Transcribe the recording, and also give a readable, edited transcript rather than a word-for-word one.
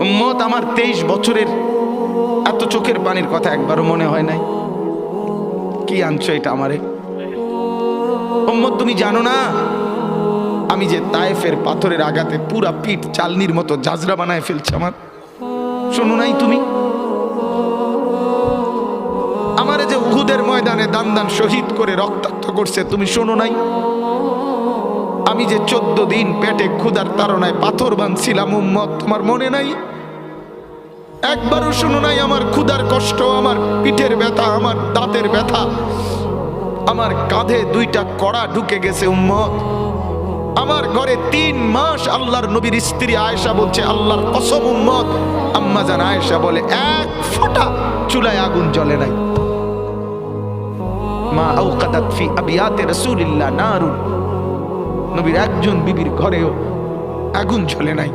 উম্মত আমার 23 বছরের এত চোখের পানির কথা একবারও মনে হয় নাই? কি আনছো এটা আমারে? উম্মত তুমি জানো না আমি যে তায়েফের পাথরের আঘাতে পুরা পিঠ চালনির মতো জাজরা বানায় ফেলছে আমার? শোনো নাই তুমি? আমারে যে উহুদের ময়দানে দান দান শহীদ করে রক্তাক্ত করছে, তুমি শোনো নাই? আমি যে 14 দিন পেটে ক্ষুধার তাড়নায় পাথর বাঁধছিলাম, উম্মত তোমার মনে নাই? একবারও শোনো নাই আমার ক্ষুধার কষ্ট, আমার পিঠের ব্যথা, আমার দাঁতের ব্যথা, আমার কাঁধে 2টা কড়া ঢুকে গেছে? উম্মত আমার ঘরে 3 মাস আল্লাহর নবীর স্ত্রী আয়েশা বলছে, আল্লাহর কসম উম্মত, আম্মা জান আয়েশা বলে, 1 ফোঁটা চুলায় আগুন জ্বলে নাই। মা আওকাদাত ফি আবিয়াতে রাসূলিল্লাহ নারুন, নবীর একজন বিবির ঘরেও আগুন জ্বলে নাই।